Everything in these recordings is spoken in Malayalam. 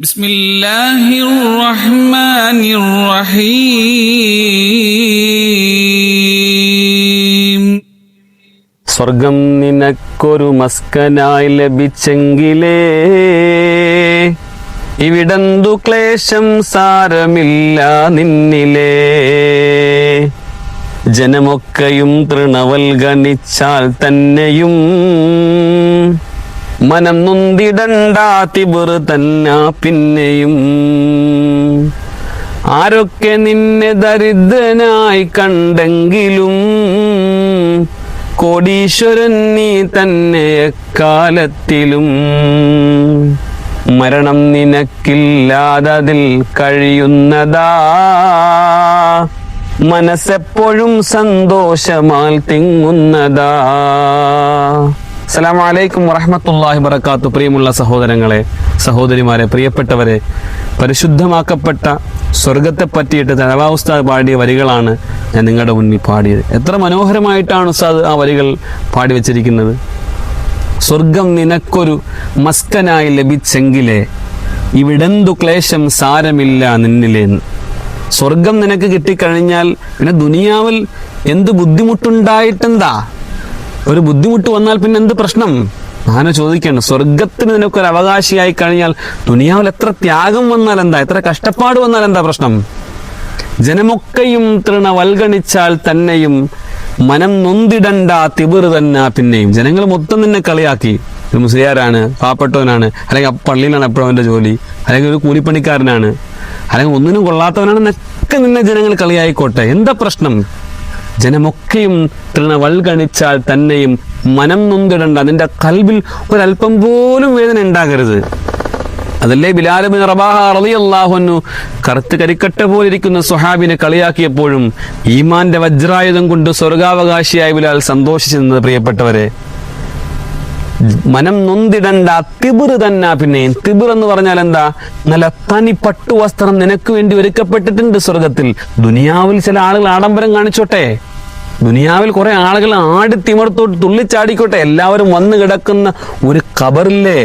ബിസ്മില്ലാഹിർ റഹ്മാനിർ റഹീം. സ്വർഗം നിനക്കൊരു മസ്കനായി ലഭിച്ചെങ്കിലേ ഇവിടന്തു ക്ലേശം സാരമില്ല നിന്നിലേ. ജനമൊക്കെയും തൃണവൽഗണിച്ചാൽ തന്നെയും മനം നൊന്തിടണ്ട തിബർ തന്ന പിന്നെയും. ആരൊക്കെ നിന്നെ ദരിദ്രനായി കണ്ടെങ്കിലും കോടീശ്വരൻ നീ തന്നെ എക്കാലത്തിലും. മരണം നിനക്കില്ലാതതിൽ കഴിയുന്നതാ, മനസ്സെപ്പോഴും സന്തോഷമാൽ തിങ്ങുന്നതാ. അസ്സലാമു അലൈക്കും വറഹ്മത്തുള്ളാഹി വബറകാതുഹു. പ്രിയമുള്ള സഹോദരങ്ങളെ, സഹോദരിമാരെ, പ്രിയപ്പെട്ടവരെ, പരിശുദ്ധമാക്കപ്പെട്ട സ്വർഗത്തെ പറ്റിയിട്ട് തനവാ ഉസ്താദ് പാടിയ വരികളാണ് ഞാൻ നിങ്ങളുടെ മുന്നിൽ പാടിയത്. എത്ര മനോഹരമായിട്ടാണ് ഉസ്താദ് ആ വരികൾ പാടി വെച്ചിരിക്കുന്നത്. സ്വർഗം നിനക്കൊരു മസ്കനായി ലഭിച്ചെങ്കിലേ ഇവിടെന്തു ക്ലേശം സാരമില്ല നിന്നിലേന്ന്. സ്വർഗം നിനക്ക് കിട്ടിക്കഴിഞ്ഞാൽ പിന്നെ ദുനിയാവിൽ എന്ത് ബുദ്ധിമുട്ടുണ്ടായിട്ടെന്താ? ഒരു ബുദ്ധിമുട്ട് വന്നാൽ പിന്നെ എന്ത് പ്രശ്നം? ഞാൻ ചോദിക്കണം. സ്വർഗത്തിന് നിനക്കൊരു അവകാശിയായി കഴിഞ്ഞാൽ ദുനിയാവിൽ എത്ര ത്യാഗം വന്നാൽ എന്താ, എത്ര കഷ്ടപ്പാട് വന്നാൽ എന്താ പ്രശ്നം? ജനമൊക്കെയും തൃണവൽഗണിച്ചാൽ തന്നെയും മനം നൊന്തിടണ്ട തിബർ തന്നെ പിന്നെയും. ജനങ്ങൾ മൊത്തം നിന്നെ കളിയാക്കി, ഒരു മുസ്ലിയാരാണ്, പാവപ്പെട്ടവനാണ്, അല്ലെങ്കിൽ പള്ളിയിലാണ് എപ്പോഴും അവൻ്റെ ജോലി, അല്ലെങ്കിൽ ഒരു കൂലിപ്പണിക്കാരനാണ്, അല്ലെങ്കിൽ ഒന്നിനും കൊള്ളാത്തവനാണ് എന്നൊക്കെ നിന്നെ ജനങ്ങൾ കളിയായിക്കോട്ടെ, എന്താ പ്രശ്നം? ജനമൊക്കെയും തൃണവൽഗണിച്ചാൽ തന്നെയും മനം നൊന്തിടണ്ട, നിന്റെ കൽബിൽ ഒരല്പം പോലും വേദന ഉണ്ടാകരുത്. അതല്ലേ ബിലാൽ ഇബ്നു റബാഹ റളിയല്ലാഹു അൻഹു കറുത്ത് കരിക്കട്ട പോലിരിക്കുന്ന സ്വഹാബിനെ കളിയാക്കിയപ്പോഴും ഈമാന്റെ വജ്രായുധം കൊണ്ട് സ്വർഗാവകാശിയായ ബിലാൽ സന്തോഷിച്ചെന്നത്. പ്രിയപ്പെട്ടവരെ, മനം നൊന്തിടണ്ട തിബർ തന്നെ പിന്നെയും. തിബർ എന്ന് പറഞ്ഞാൽ എന്താ? നല്ല തനി പട്ടുവസ്ത്രം നിനക്ക് വേണ്ടി ഒരുക്കപ്പെട്ടിട്ടുണ്ട് സ്വർഗത്തിൽ. ദുനിയാവിൽ ചില ആളുകൾ ആഡംബരം കാണിച്ചോട്ടെ, ദുനിയാവിൽ കുറെ ആളുകൾ ആടിത്തിമർത്തോട്ട് തുള്ളിച്ചാടിക്കോട്ടെ, എല്ലാവരും വന്നു കിടക്കുന്ന ഒരു ഖബറില്ലേ,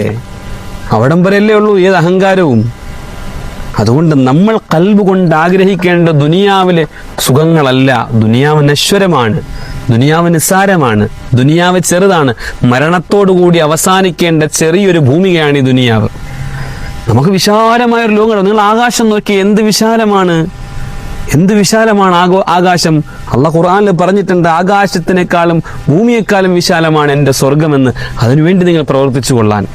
അവിടം വരെയല്ലേ ഉള്ളൂ ഏത് അഹങ്കാരവും. അതുകൊണ്ട് നമ്മൾ ഖൽബ് കൊണ്ട് ആഗ്രഹിക്കേണ്ട ദുനിയാവിലെ സുഖങ്ങളല്ല. ദുനിയാവ് നശ്വരമാണ്, ദുനിയാവ് നിസ്സാരമാണ്, ദുനിയാവ് ചെറുതാണ്. മരണത്തോടുകൂടി അവസാനിക്കേണ്ട ചെറിയൊരു ഭൂമികയാണ് ഈ ദുനിയാവ്. നമുക്ക് വിശാലമായൊരു ലോകമാണ്. നിങ്ങൾ ആകാശം നോക്കി, എന്ത് വിശാലമാണ്, എന്ത് വിശാലമാണ് ആകാശം. അള്ളാഹ് ഖുർആനിൽ പറഞ്ഞിട്ടുണ്ട്, ആകാശത്തിനേക്കാളും ഭൂമിയെക്കാളും വിശാലമാണ് എൻ്റെ സ്വർഗമെന്ന്. അതിനുവേണ്ടി നിങ്ങൾ പ്രവർത്തിച്ചു കൊള്ളാൻ.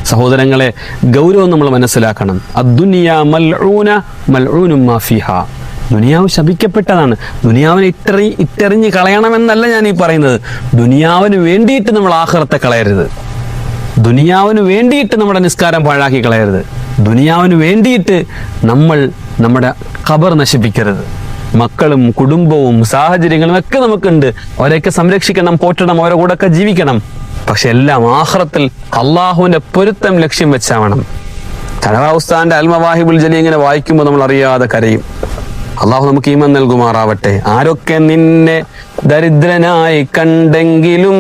സഹോദരങ്ങളെ, ഗൗരവം നമ്മൾ മനസ്സിലാക്കണം. അദ്ദുനിയാ മൽഊന മൽഊനും മാ ഫീഹാ. ദുനിയാവ് ശപിക്കപ്പെട്ടതാണ്. ദുനിയാവിനെ ഇട്ടെറിഞ്ഞ് കളയണമെന്നല്ല ഞാൻ ഈ പറയുന്നത്. ദുനിയാവിന് വേണ്ടിയിട്ട് നമ്മൾ ആഖിറത്തെ കളയരുത്. ദുനിയാവിന് വേണ്ടിയിട്ട് നമ്മുടെ നിസ്കാരം പാഴാക്കി കളയരുത്. ദുനിയാവിന് വേണ്ടിയിട്ട് നമ്മൾ നമ്മുടെ ഖബർ നശിപ്പിക്കരുത്. മക്കളും കുടുംബവും സാഹചര്യങ്ങളും ഒക്കെ നമുക്കുണ്ട്, അവരെയൊക്കെ സംരക്ഷിക്കണം, പോറ്റണം, അവരുടെ കൂടെ ഒക്കെ ജീവിക്കണം. പക്ഷെ എല്ലാം ആഖിറത്തിൽ അള്ളാഹുവിന്റെ പൊരുത്തം ലക്ഷ്യം വെച്ചാവണം. തനവാ ഉസ്താദിന്റെ അൽ മവാഹിബുൽ ജലീൽ ഇങ്ങനെ വായിക്കുമ്പോൾ നമ്മൾ അറിയാതെ കരയും. അള്ളാഹു നമുക്ക് ഈമാൻ നൽകുമാറാവട്ടെ. ആരൊക്കെ നിന്നെ ദരിദ്രനായി കണ്ടെങ്കിലും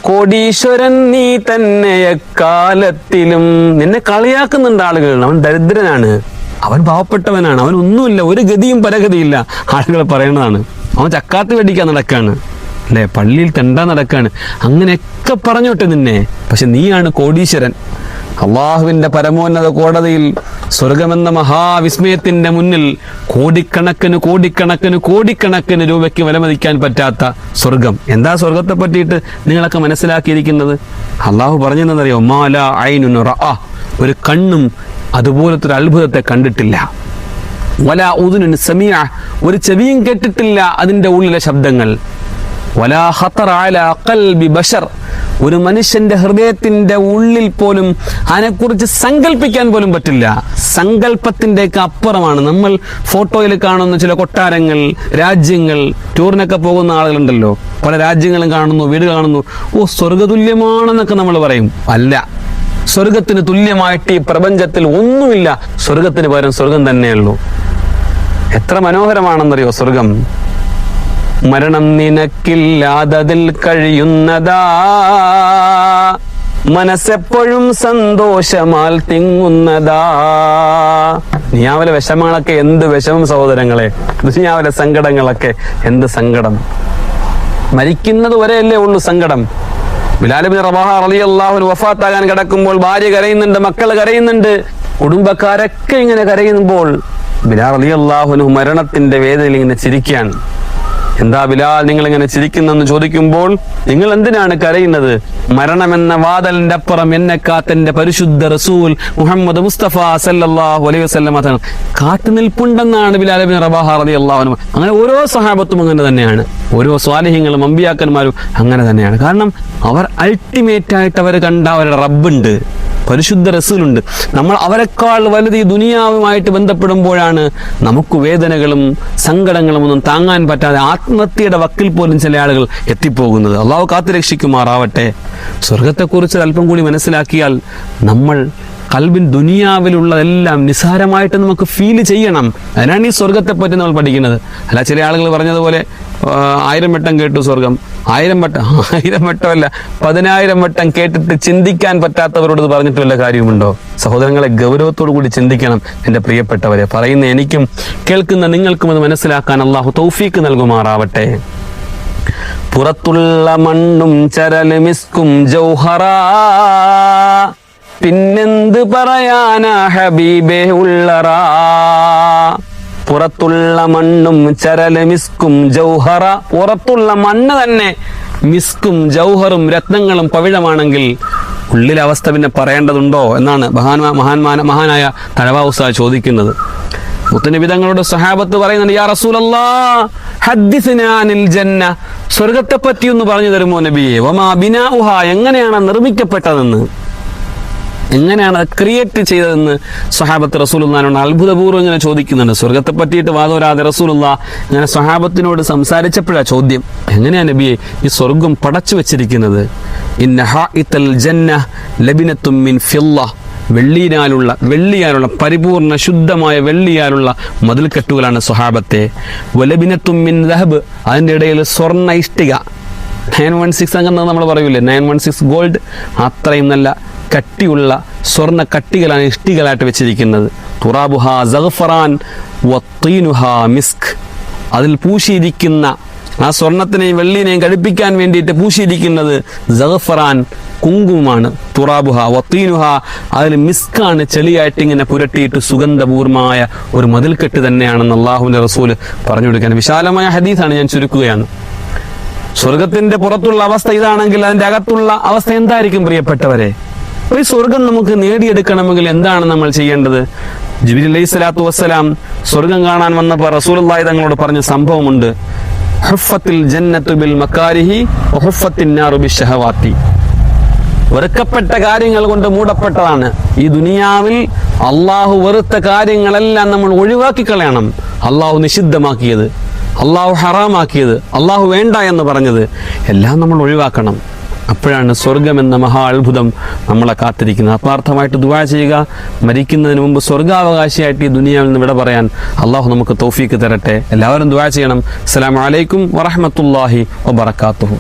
കോടീശ്വരൻ നീ തന്നെ എക്കാലത്തിലും. നിന്നെ കളിയാക്കുന്നുണ്ട് ആളുകൾ. അവൻ ദരിദ്രനാണ്, അവൻ പാവപ്പെട്ടവനാണ്, അവൻ ഒന്നുമില്ല, ഒരു ഗതിയും പരഗതിയില്ല, ആളുകൾ പറയുന്നതാണ്. അവൻ ചക്കാത്ത് വെടിക്കാൻ നടക്കാണ്, അല്ലെ, പള്ളിയിൽ തെണ്ടാൻ നടക്കാണ്, അങ്ങനെയൊക്കെ പറഞ്ഞോട്ടെ നിന്നെ. പക്ഷെ നീയാണ് കോടീശ്വരൻ. അള്ളാഹുവിന്റെ പരമോന്നത കോടതിയിൽ സ്വർഗമെന്ന മഹാവിസ്മയത്തിന്റെ മുന്നിൽ കോടിക്കണക്കിന് കോടിക്കണക്കിന് കോടിക്കണക്കിന് രൂപയ്ക്ക് വിലമതിക്കാൻ പറ്റാത്ത സ്വർഗം. എന്താ സ്വർഗത്തെ പറ്റിയിട്ട് നിങ്ങളൊക്കെ മനസ്സിലാക്കിയിരിക്കുന്നത്? അള്ളാഹു പറഞ്ഞെന്നറിയോ? മാല ഐനുൻ റഅ, ഒരു കണ്ണും അതുപോലത്തെ ഒരു അത്ഭുതത്തെ കണ്ടിട്ടില്ല. വലാ ഉദുനുൻ സമീഅ, ഒരു ചെവിയും കേട്ടിട്ടില്ല അതിന്റെ ഉള്ളിലെ ശബ്ദങ്ങൾ. വലാ ഖതറ അലാ ഖൽബി ബശർ, ഒരു മനുഷ്യന്റെ ഹൃദയത്തിന്റെ ഉള്ളിൽ പോലും അതിനെക്കുറിച്ച് സങ്കല്പിക്കാൻ പോലും പറ്റില്ല. സങ്കല്പത്തിൻ്റെയൊക്കെ അപ്പുറമാണ്. നമ്മൾ ഫോട്ടോയിൽ കാണുന്ന ചില കൊട്ടാരങ്ങൾ, രാജ്യങ്ങൾ, ടൂറിനൊക്കെ പോകുന്ന ആളുകളുണ്ടല്ലോ, പല രാജ്യങ്ങളും കാണുന്നു, വീട് കാണുന്നു, ഓ സ്വർഗതുല്യമാണെന്നൊക്കെ നമ്മൾ പറയും. അല്ല, സ്വർഗത്തിന് തുല്യമായിട്ട് ഈ പ്രപഞ്ചത്തിൽ ഒന്നുമില്ല. സ്വർഗത്തിന് പകരം സ്വർഗം തന്നെയുള്ളൂ. എത്ര മനോഹരമാണെന്നറിയോ സ്വർഗം. മരണം നിനക്കില്ലാതതിൽ കഴിയുന്നതാ, മനസ്സെപ്പോഴും സന്തോഷമാൽ തിങ്ങുന്നതാ. ദുനിയാവിലെ വിഷമങ്ങളൊക്കെ എന്ത് വിഷമം സഹോദരങ്ങളെ, ദുനിയാവിലെ സങ്കടങ്ങളൊക്കെ എന്ത് സങ്കടം. മരിക്കുന്നത് വരെയല്ലേ ഉള്ളൂ സങ്കടം. ബിലാൽ ഇബ്നു റബാഹ റളിയല്ലാഹു അൻഹു വഫാത്താകാൻ കിടക്കുമ്പോൾ ഭാര്യ കരയുന്നുണ്ട്, മക്കൾ കരയുന്നുണ്ട്, കുടുംബക്കാരൊക്കെ ഇങ്ങനെ കരയുമ്പോൾ ബിലാൽ റളിയല്ലാഹു അൻഹു മരണത്തിന്റെ വേദനയിൽ ഇങ്ങനെ ചിരിക്കുകയാണ്. എന്താ ബിലാൽ നിങ്ങൾ ഇങ്ങനെ ചിരിക്കുന്നെന്ന് ചോദിക്കുമ്പോൾ, നിങ്ങൾ എന്തിനാണ് കരയുന്നത്? മരണമെന്ന വാതിലിന്റെ അപ്പുറം എന്നെ കാത്തെന്റെ പരിശുദ്ധ റസൂൽ മുഹമ്മദ് മുസ്തഫ സല്ലല്ലാഹു അലൈഹി വസല്ലം കാത്തു നിൽപ്പുണ്ടെന്നാണ് ബിലാൽ ഇബ്നു റബാഹ റളിയല്ലാഹു അൻഹു. അങ്ങനെ ഓരോ സഹാബത്തും അങ്ങനെ തന്നെയാണ്, ഓരോ സ്വാലിഹീങ്ങളും അമ്പിയാക്കന്മാരും അങ്ങനെ തന്നെയാണ്. കാരണം അവർ അൾട്ടിമേറ്റ് ആയിട്ട് അവർ കണ്ട അവരുടെ റബ്ബുണ്ട്, പരിശുദ്ധ റസൂലുണ്ട്. നമ്മൾ അവരെക്കാൾ വലുത് ഈ ദുനിയാവുമായിട്ട് ബന്ധപ്പെടുമ്പോഴാണ് നമുക്ക് വേദനകളും സങ്കടങ്ങളും ഒന്നും താങ്ങാൻ പറ്റാതെ ആത്മഹത്യയുടെ വക്കിൽ പോലും ചില ആളുകൾ എത്തിപ്പോകുന്നത്. അള്ളാഹു കാത്തുരക്ഷിക്കുമാറാവട്ടെ. സ്വർഗത്തെക്കുറിച്ച് അല്പം കൂടി മനസ്സിലാക്കിയാൽ നമ്മൾ കൽബിൻ ദുനിയാവിലുള്ളതെല്ലാം നിസ്സാരമായിട്ട് നമുക്ക് ഫീൽ ചെയ്യണം. അതിനാണ് ഈ സ്വർഗത്തെ പറ്റി നമ്മൾ പഠിക്കുന്നത്. അല്ല ചില ആളുകൾ പറഞ്ഞതുപോലെ 1000 വട്ടം കേട്ടു സ്വർഗം, 1000 വട്ടമല്ല 10,000 വട്ടം കേട്ടിട്ട് ചിന്തിക്കാൻ പറ്റാത്തവരോട് ഇത് പറഞ്ഞിട്ട് വല്ല കാര്യമുണ്ടോ? സഹോദരങ്ങളെ, ഗൗരവത്തോടു കൂടി ചിന്തിക്കണം എൻ്റെ പ്രിയപ്പെട്ടവരെ. പറയുന്ന എനിക്കും കേൾക്കുന്ന നിങ്ങൾക്കും അത് മനസ്സിലാക്കാൻ അള്ളാഹു തൗഫീക്ക് നൽകുമാറാവട്ടെ. പുറത്തുള്ള മണ്ണും ചരല് മിസ്കും ജൗഹറാ, പിന്നെന്ത് പറയാനാ ഹബീബേ ഉള്ളറാ. പുറത്തുള്ള മണ്ണും ചരല് മിസ്കും ജൗഹറ, പുറത്തുള്ള മണ്ണ് തന്നെ മിസ്കും ജൗഹറും രത്നങ്ങളും പവിഴമാണെങ്കിൽ ഉള്ളിലെ അവസ്ഥ പിന്നെ പറയേണ്ടതുണ്ടോ എന്നാണ് മഹാനായ തഴവ ഉസ്താദ് ചോദിക്കുന്നത്. മുത്തുനബി തങ്ങളുടെ സ്വഹാബത്ത് പറയുന്നുണ്ട്, യാ റസൂലല്ലാഹ് ഹദ്ദിസ്നാ അനിൽ ജന്ന, സ്വർഗത്തെ പറ്റി ഒന്ന് പറഞ്ഞു തരുമോ നബിയെ? വമാ ബിനാഉഹ, എങ്ങനെയാണ് നിർമ്മിക്കപ്പെട്ടതെന്ന്, എങ്ങനെയാണ് ക്രിയേറ്റ് ചെയ്തതെന്ന് സ്വഹാബത്ത് റസൂലുള്ളാഹിനോട് അത്ഭുതപൂർവ്വം ഇങ്ങനെ ചോദിക്കുന്നുണ്ട്. സ്വർഗത്തെ പറ്റിയിട്ട് വാദോരാതെ റസൂലുള്ളാഹ് ഇങ്ങനെ സ്വഹാബത്തിനോട് സംസാരിച്ചപ്പോഴാണ് ചോദ്യം, എങ്ങനെയാണ് നബിയെ ഈ സ്വർഗം പടച്ചു വെച്ചിരിക്കുന്നത്? ഇന്ന ഹാഇത്തൽ ജന്ന ലബിനത്തും മിൻ ഫില്ല, വെള്ളിയാലുള്ള പരിപൂർണ ശുദ്ധമായ വെള്ളിയാലുള്ള മതിൽക്കെട്ടുകളാണ് സ്വഹാബത്തെ. വലബിനത്തും മിൻ ദഹബ്, അതിൻ്റെ ഇടയിൽ സ്വർണ്ണ ഇഷ്ടിക, 916 അങ്ങനെ നമ്മൾ പറയൂലേ, 916 ഗോൾഡ്, അത്രയും നല്ല കട്ടിയുള്ള സ്വർണ്ണ കട്ടികളാണ് ഇഷ്ടികളായിട്ട് വെച്ചിരിക്കുന്നത്. തുറാബുഹ സഗ്ഫറാൻ വത്തീനുഹ മിസ്ക്, അതിൽ പൂശിയിരിക്കുന്ന ആ സ്വർണത്തിനെയും വെള്ളിനെയും ഘടിപ്പിക്കാൻ വേണ്ടിയിട്ട് പൂശിയിരിക്കുന്നത് സഗ്ഫറാൻ, കുങ്കുമമാണ്. തുറാബുഹ വത്തീനുഹ, അതിൽ മിസ്കാണ്, ചെളിയായിട്ട് ഇങ്ങനെ പുരട്ടിയിട്ട് സുഗന്ധപൂർവമായ ഒരു മതിൽക്കെട്ട് തന്നെയാണെന്ന് അള്ളാഹുവിൻ്റെ റസൂല് പറഞ്ഞു കൊടുക്കാൻ. വിശാലമായ ഹദീസാണ്, ഞാൻ ചുരുക്കുകയാണ്. സ്വർഗത്തിന്റെ പുറത്തുള്ള അവസ്ഥ ഇതാണെങ്കിൽ അതിന്റെ അകത്തുള്ള അവസ്ഥ എന്തായിരിക്കും പ്രിയപ്പെട്ടവരെ? ഈ സ്വർഗം നമുക്ക് നേടിയെടുക്കണമെങ്കിൽ എന്താണ് നമ്മൾ ചെയ്യേണ്ടത്? ജിബ്രീൽ അലൈഹി സ്വലാത്തു വസ്സലാം സ്വർഗം കാണാൻ വന്നപ്പോൾ റസൂലുള്ളാഹി തങ്ങളോട് പറഞ്ഞ സംഭവമുണ്ട്, ഹുഫത്തിൽ ജന്നത്തു ബിൽ മക്കാരിഹി വഹുഫത്തിൻ നാറു ബിശ്ശഹവാത്തി. വെറുക്കപ്പെട്ട കാര്യങ്ങൾ കൊണ്ട് മൂടപ്പെട്ടതാണ് ഈ ദുനിയാവിൽ. അള്ളാഹു വെറുത്ത കാര്യങ്ങളെല്ലാം നമ്മൾ ഒഴിവാക്കി കളയണം. അള്ളാഹു നിഷിദ്ധമാക്കിയത്, അള്ളാഹു ഹറാമാക്കിയത്, അള്ളാഹു വേണ്ട എന്ന് പറഞ്ഞത് എല്ലാം നമ്മൾ ഒഴിവാക്കണം. അപ്പോഴാണ് സ്വർഗമെന്ന മഹാ അത്ഭുതം നമ്മളെ കാത്തിരിക്കുന്നത്. ആത്മാർത്ഥമായിട്ട് ദുആ ചെയ്യുക. മരിക്കുന്നതിന് മുമ്പ് സ്വർഗാവകാശിയായിട്ട് ഈ ദുനിയാവിൽ നിന്ന് വിട പറയാൻ അള്ളാഹു നമുക്ക് തൗഫീക്ക് തരട്ടെ. എല്ലാവരും ദുആ ചെയ്യണം. അസ്സലാമു അലൈക്കും വറഹ്മത്തുള്ളാഹി വബറകാതുഹു.